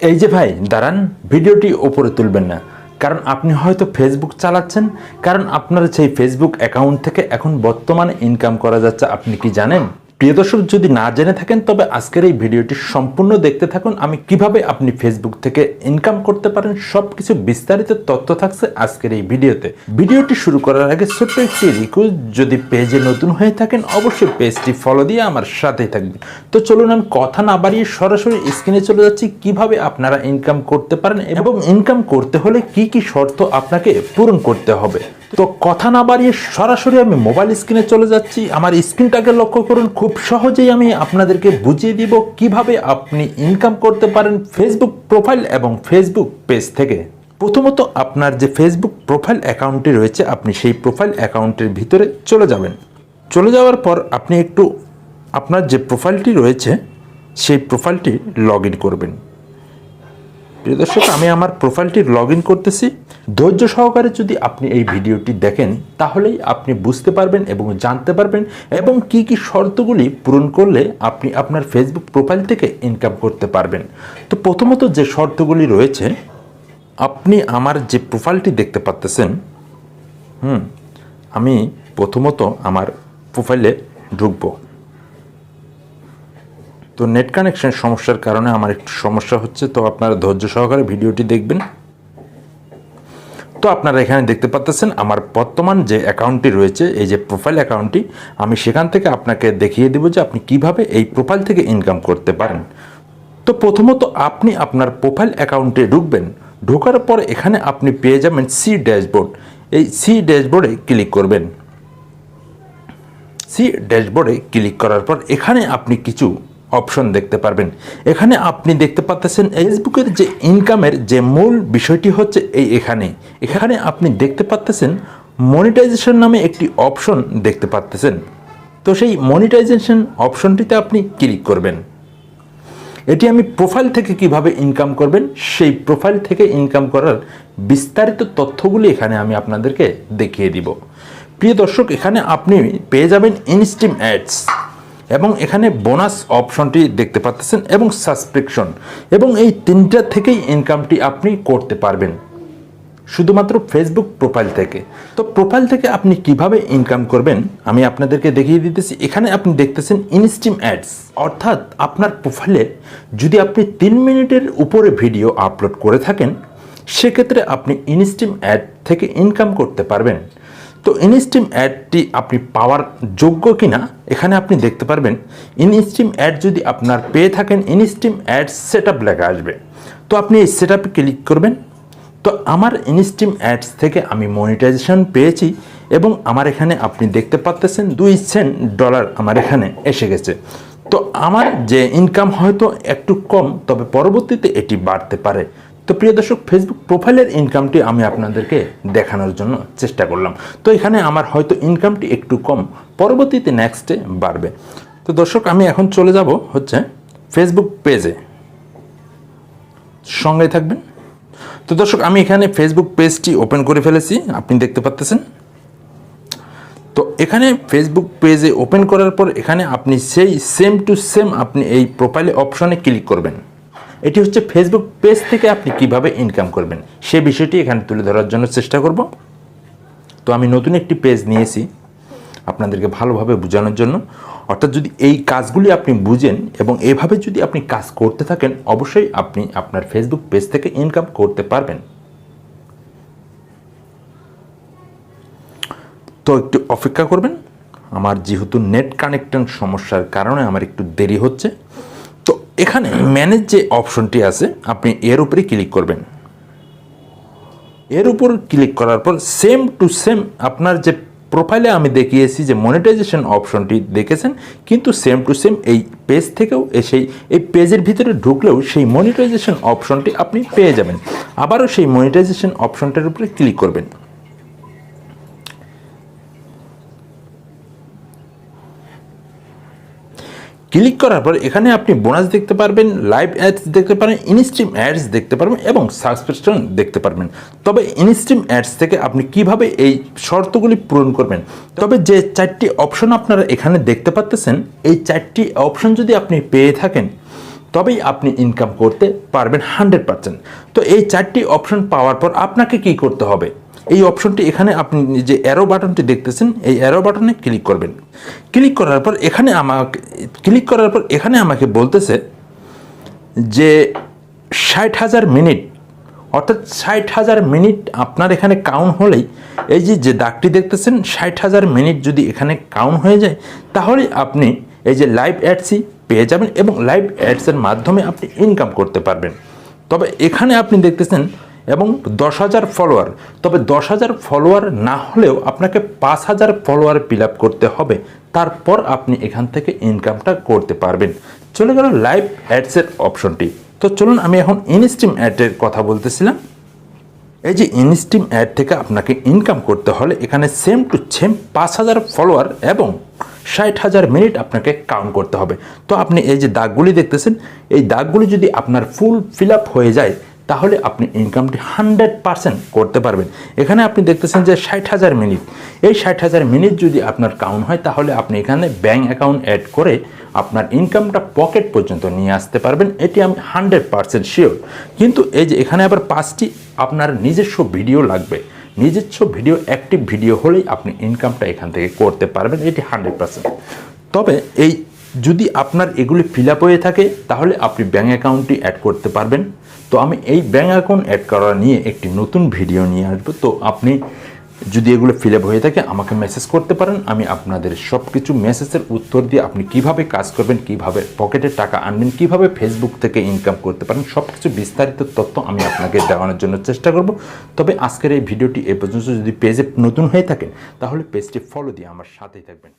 এই যে ভাই দাঁড়ান, ভিডিওটি উপরে তুলবেন না, কারণ আপনি হয়তো ফেসবুক চালাচ্ছেন, কারণ আপনার সেই ফেসবুক অ্যাকাউন্ট থেকে এখন বর্তমানে ইনকাম করা যাচ্ছে। আপনি কি জানেন? প্রিয় দর্শক, যদি না জেনে থাকেন তবে আজকের এই ভিডিওটি সম্পূর্ণ দেখতে থাকুন। আমি কিভাবে আপনি ফেসবুক থেকে ইনকাম করতে পারেন সবকিছু বিস্তারিত তথ্য থাকছে আজকের এই ভিডিওতে। ভিডিওটি শুরু করার আগে ছোট্ট একটি রিকোয়েস্ট, যদি পেজে নতুন হয়ে থাকেন অবশ্যই পেজটি ফলো দিয়ে আমার সাথেই থাকবেন। তো চলুন আমি কথা না বাড়িয়ে সরাসরি স্ক্রিনে চলে যাচ্ছি কিভাবে আপনারা ইনকাম করতে পারেন এবং ইনকাম করতে হলে কি কি শর্ত আপনাকে পূরণ করতে হবে। তো কথা না বাড়িয়ে সরাসরি আমি মোবাইল স্ক্রিনে চলে যাচ্ছি। আমার স্ক্রিনটাকে লক্ষ্য করুন, খুব সহজেই আমি আপনাদেরকে বুঝিয়ে দিব কিভাবে আপনি ইনকাম করতে পারেন ফেসবুক প্রোফাইল এবং ফেসবুক পেজ থেকে। প্রথমত আপনার যে ফেসবুক প্রোফাইল অ্যাকাউন্টটি রয়েছে, আপনি সেই প্রোফাইল অ্যাকাউন্টের ভিতরে চলে যাবেন। চলে যাওয়ার পর আপনি একটু আপনার যে প্রোফাইলটি রয়েছে সেই প্রোফাইলটি লগ ইন করবেন। প্রিয় দর্শক, আমি আমার প্রোফাইলটি লগ ইন করতেছি। ধৈর্য সহকারে যদি আপনি এই ভিডিওটি দেখেন তাহলেই আপনি বুঝতে পারবেন এবং জানতে পারবেন এবং কি কি শর্তগুলি পূরণ করলে আপনি আপনার ফেসবুক প্রোফাইল থেকে ইনকাম করতে পারবেন। তো প্রথমত যে শর্তগুলি রয়েছে, আপনি আমার যে প্রোফাইলটি দেখতে পাচ্ছেন, আমি প্রথমত আমার প্রোফাইলে ঢুকবো। তো নেট কানেকশন সমস্যার কারণে আমার একটু সমস্যা হচ্ছে, তো আপনারা ধৈর্য সহকারে ভিডিওটি দেখবেন। তো আপনারা এখানে দেখতে পাচ্ছেন আমার বর্তমান যে অ্যাকাউন্টটি রয়েছে, এই যে প্রোফাইল অ্যাকাউন্টটি, আমি সেখান থেকে আপনাকে দেখিয়ে দেব যে আপনি কিভাবে এই প্রোফাইল থেকে ইনকাম করতে পারেন। তো প্রথমত আপনি আপনার প্রোফাইল অ্যাকাউন্টে ঢুকবেন। ঢোকার পর এখানে আপনি পেয়ে যাবেন সি ড্যাশবোর্ড। এই সি ড্যাশবোর্ডে ক্লিক করবেন। সি ড্যাশবোর্ডে ক্লিক করার পর এখানে আপনি কিছু অপশন দেখতে পারবেন। এখানে আপনি দেখতে পাচ্ছেন ফেসবুকের যে ইনকামের যে মূল বিষয়টি হচ্ছে এখানে আপনি দেখতে পাচ্ছেন মনিটাইজেশন নামে একটি অপশন দেখতে পাচ্ছেন। তো সেই মনিটাইজেশন অপশনটিতে আপনি ক্লিক করবেন। এটি আমি প্রোফাইল থেকে কিভাবে ইনকাম করবেন সেই প্রোফাইল থেকে ইনকাম করার বিস্তারিত তথ্যগুলি এখানে আমি আপনাদেরকে দেখিয়ে দিব। প্রিয় দর্শক, এখানে আপনি পেয়ে যাবেন ইনস্ট্রিম অ্যাডস এবং এখানে বোনাস অপশনটি দেখতে পাচ্ছেন এবং সাবস্ক্রিপশন, এবং এই তিনটা থেকেই ইনকামটি আপনি করতে পারবেন শুধুমাত্র ফেসবুক প্রোফাইল থেকে। তো প্রোফাইল থেকে আপনি কিভাবে ইনকাম করবেন আমি আপনাদেরকে দেখিয়ে দিতেছি। এখানে আপনি দেখতেছেন ইনস্ট্রিম অ্যাডস, অর্থাৎ আপনার প্রোফাইলে যদি আপনি 3 মিনিটের উপরে ভিডিও আপলোড করে থাকেন সেক্ষেত্রে আপনি ইনস্ট্রিম অ্যাড থেকে ইনকাম করতে পারবেন। তো ইনস্ট্রিম অ্যাডটি আপনি পাওয়ার যোগ্য কিনা এখানে আপনি দেখতে পারবেন। ইনস্ট্রিম অ্যাড যদি আপনার পেয়ে থাকেন, ইনস্ট্রিম অ্যাড সেটআপ লেখা আসবে। তো আপনি এই সেটআপে ক্লিক করবেন। তো আমার ইনস্ট্রিম অ্যাডস থেকে আমি মনিটাইজেশন পেয়েছি এবং আমার এখানে আপনি দেখতে পাচ্ছেন $2 আমার এখানে এসে গেছে। তো আমার যে ইনকাম হয়তো একটু কম, তবে পরবর্তীতে এটি বাড়তে পারে। তো প্রিয় দর্শক, ফেসবুক প্রোফাইলের ইনকামটি আমি আপনাদেরকে দেখানোর জন্য চেষ্টা করলাম। তো এখানে আমার হয়তো ইনকামটি একটু কম, পরবর্তীতে নেক্সটে বাড়বে। তো দর্শক, আমি এখন চলে যাব হচ্ছে ফেসবুক পেজে, সঙ্গে থাকবেন। তো দর্শক, আমি এখানে ফেসবুক পেজটি ওপেন করে ফেলেছি, আপনি দেখতে পাচ্ছেন। তো এখানে ফেসবুক পেজে ওপেন করার পর এখানে আপনি সেই সেম টু সেম আপনি এই প্রোফাইলে অপশনে ক্লিক করবেন। এটি হচ্ছে ফেসবুক পেজ থেকে আপনি কিভাবে ইনকাম করবেন সে বিষয়টি এখানে তুলে ধরার জন্য চেষ্টা করব। তো আমি নতুন একটি পেজ নিয়েছি আপনাদেরকে ভালোভাবে বোঝানোর জন্য। অর্থাৎ যদি এই কাজগুলি আপনি বুঝেন এবং এভাবে যদি আপনি কাজ করতে থাকেন অবশ্যই আপনি আপনার ফেসবুক পেজ থেকে ইনকাম করতে পারবেন। তো একটু অপেক্ষা করবেন, আমার যেহেতু নেট কানেকশন সমস্যার কারণে আমার একটু দেরি হচ্ছে। তো এখানে ম্যানেজ যে অপশনটি আছে আপনি এর উপরে ক্লিক করবেন। এর উপর ক্লিক করার পর সেম টু সেম আপনার যে প্রোফাইলে আমি দেখিয়েছি যে মনিটাইজেশন অপশনটি দেখেছেন, কিন্তু সেম টু সেম এই পেজ থেকেও এই পেজের ভিতরে ঢুকলেও সেই মনিটাইজেশন অপশনটি আপনি পেয়ে যাবেন। আবারও সেই মনিটাইজেশন অপশনটার উপরে ক্লিক করবেন। ক্লিক করার পর এখানে আপনি বোনাস দেখতে পারবেন, লাইভ অ্যাডস দেখতে পারেন, ইনস্ট্রিম অ্যাডস দেখতে পারবেন এবং সাবস্ক্রিপশন দেখতে পারবেন। তবে ইনস্ট্রিম অ্যাডস থেকে আপনি কিভাবে এই শর্তগুলি পূরণ করবেন, তবে যে 4টি অপশন আপনারা এখানে দেখতে পাচ্ছেন, এই 4টি অপশন যদি আপনি পেয়ে থাকেন তবেই আপনি ইনকাম করতে পারবেন 100%। তো এই 4টি অপশন পাওয়ার পর আপনাকে কি করতে হবে, এই অপশনটি এখানে আপনি যে অ্যারো বাটনটি দেখতেছেন এই অ্যারো বাটনে ক্লিক করবেন। ক্লিক করার পর এখানে আমাকে বলতেছে যে 60,000 মিনিট, অর্থাৎ 60,000 মিনিট আপনার এখানে কাউন্ট হলেই, এই যে দাগটি দেখতেছেন 60,000 মিনিট যদি এখানে কাউন্ট হয়ে যায় তাহলে আপনি এই যে লাইভ অ্যাডসই পেয়ে যাবেন এবং লাইভ অ্যাডসের মাধ্যমে আপনি ইনকাম করতে পারবেন। তবে এখানে আপনি দেখতেছেন এবং 10,000 ফলোয়ার, তবে 10,000 ফলোয়ার না হলেও আপনাকে 5,000 ফলোয়ার ফিল আপ করতে হবে, তারপর আপনি এখান থেকে ইনকামটা করতে পারবেন। চলে গেল লাইভ অ্যাডসের অপশনটি। তো চলুন আমি এখন ইনস্ট্রিম অ্যাডের কথা বলতেছিলাম। এই যে ইনস্ট্রিম অ্যাড থেকে আপনাকে ইনকাম করতে হলে এখানে সেম টু সেম 5,000 ফলোয়ার এবং 60,000 মিনিট আপনাকে কাউন্ট করতে হবে। তো আপনি এই যে দাগগুলি দেখতেছেন, এই দাগগুলি যদি আপনার ফুল ফিল আপ হয়ে যায় তাহলে আপনি ইনকামটি 100% করতে পারবেন। এখানে আপনি দেখতেছেন যে 60,000 মিনিট, এই 60,000 মিনিট যদি আপনার কাউন্ট হয় তাহলে আপনি এখানে ব্যাঙ্ক অ্যাকাউন্ট অ্যাড করে আপনার ইনকামটা পকেট পর্যন্ত নিয়ে আসতে পারবেন, এটি আমি 100% শিওর। কিন্তু এই যে এখানে আবার 5টি আপনার নিজস্ব ভিডিও লাগবে, নিজস্ব ভিডিও অ্যাক্টিভ ভিডিও হলেই আপনি ইনকামটা এখান থেকে করতে পারবেন, এটি 100%। তবে এই যদি আপনার এগুলি ফিল আপ হয়ে থাকে তাহলে আপনি ব্যাঙ্ক অ্যাকাউন্টটি অ্যাড করতে পারবেন। তো আমি এই ব্যাঙ্ক অ্যাকাউন্ট অ্যাড করা নিয়ে একটি নতুন ভিডিও নিয়ে আসবো। তো আপনি যদি এগুলো ফিল আপ হয়ে থাকে আমাকে মেসেজ করতে পারেন, আমি আপনাদের সব কিছু মেসেজের উত্তর দিয়ে আপনি কিভাবে কাজ করবেন, কিভাবে পকেটে টাকা আনবেন, কিভাবে ফেসবুক থেকে ইনকাম করতে পারেন, সব কিছু বিস্তারিত তথ্য আমি আপনাকে দেওয়ানোর জন্য চেষ্টা করব। তবে আজকের এই ভিডিওটি এ পর্যন্ত যদি পেজে নতুন হয়ে থাকেন তাহলে পেজটি ফলো দিয়ে আমার সাথেই থাকবেন।